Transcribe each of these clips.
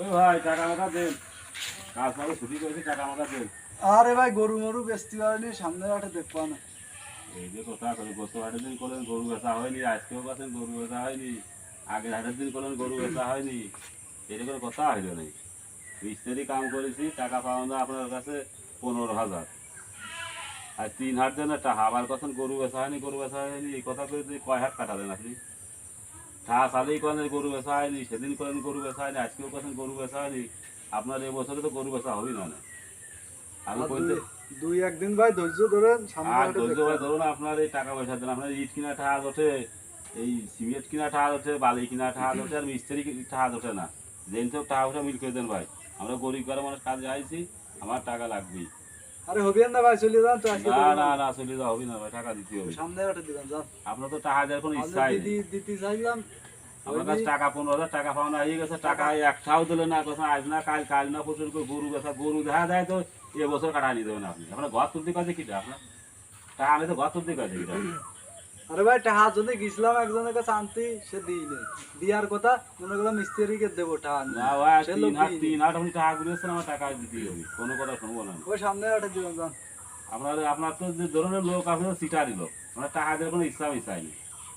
ভাই টাকা আমাকে দেন, কাজ করে ছুটি করেছি, টাকা আমাকে দেন। আরে ভাই গরু মরু বেচতে পারিনি, সামনে হাটে দেখবা না। এই যে কথা করে গত হাটের দিন করলেন গরু বেচা হয়নি, আজকেও কাছেন গরু বেচা হয়নি, আগের হাটের দিন করলেন গরু বেচা হয়নি, এটা কোনো কথা হইল নাই। মিস্ত্রি কাম করেছি, টাকা পাওয়া না আপনার কাছে 15,000, আর 3 হাট দেন টাকা, আবার কখন গরু বেচা হয়নি, গরু বেচা হয়নি, এই কথা করে কয় হাট কাটালেন আপনি? টাকা চালেই করেন গরু বেচা হয়নি, সেদিন করেন গরু বেচা হয়নি, আজকেও কখন গরু বেচা হয়নি, আপনার এবছরে তো গরু বেচা হবেই না। আমি আর বলতে দুই একদিন ভাই ধৈর্য ধরেন, সামনে আর হাটে ধৈর্য দেখবা ভাই না। ধরুন, আপনার এই টাকা পয়সা দেন, আপনার ইট কিনা ঠাজ ওঠে, এই সিমেন্ট কিনা ঠাজ ওঠে, বালি কিনা ঠাজ ওঠে, আর মিস্ত্রি ঠাজ ওঠে না। যেন সব টাকা পয়সা মিল করে দেন ভাই, আমরা গরিব ঘরের মানুষ কাজে আইছি, আমার টাকা লাগবেই। আরে হবেন না ভাই, চলে যান তো আজকে না দেবেন না না। না, চলে যাওয়া হবে না ভাই, টাকা দিতে হবে। সামনে হাটে দিবেন যান। আপনার তো টাকা দেওয়ার কোনো আমি ইচ্ছাই নেই। দিতে চাইলাম। আমার কাছে টাকা 15,000 টাকা পাওয়া হয়ে গেছে, টাকা একটাও দিলে না, কথা আজ না কাল, কাল না প্রচুর করে গরু বেচা, গরু দেখা যায় তো এবছর কাটা নিয়ে দেবেন আপনি। আপনার ঘর তুলতে কাজে কিটা আপনার টাকা, আমি তো ঘর তুলতে কাজে কিটা। আরে ভাই টাকা যদি গেছিলাম একজনের কাছে আনতে, সে দিইনি, দিয়ার কথা মনে করলাম মিস্ত্রিকে দেবো টাকা না ভাই, 3 হাট আপনি টাকা ঘুরিয়েছেন, আমার টাকা দিতেই হবে, কোনো কথা শুনবো না। ওই সামনে হাটে দিবেন যান। আপনার আপনার তো যে ধরনের লোক, আপনি তো সিটারই লোক, আপনার টাকা দেওয়ার কোনো ইচ্ছা চাইনি।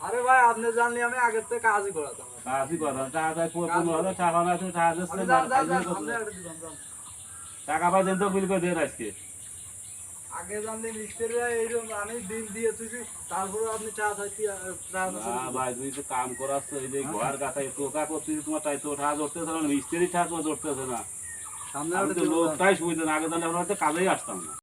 আরে ভাই আপনি জানলে আমি আগের থেকে কাজই করাতাম। কাজই কথা, টাকা দেয় 15,000 টাকা না, তুমি টাকা দিচ্ছেন আমি না, যান যান যান, খাইছেন কত? সামনে হাটে দিবেন যান। টাকা পাই দেন তো, বিল করে দেন আজকে। আগে জানলে মিস্ত্রিরা এইরকম আমি দিন দিয়ে তুই, তারপরে আপনি চা চাইতে না ভাই, তুমি তো কাম করাচ্ছ, এই যে ঘর গাথায় টোকা করতেছি, তোমার তাই তো টাকা ধরতেছে না, মিস্ত্রি টাকা তোমার ধরতেছে না। সামনে আমি হাটে তো দিবেন যান। লোকটাই সুবিধা না, আগে জানলে আমরা হয়তো কাজেই আসতাম না।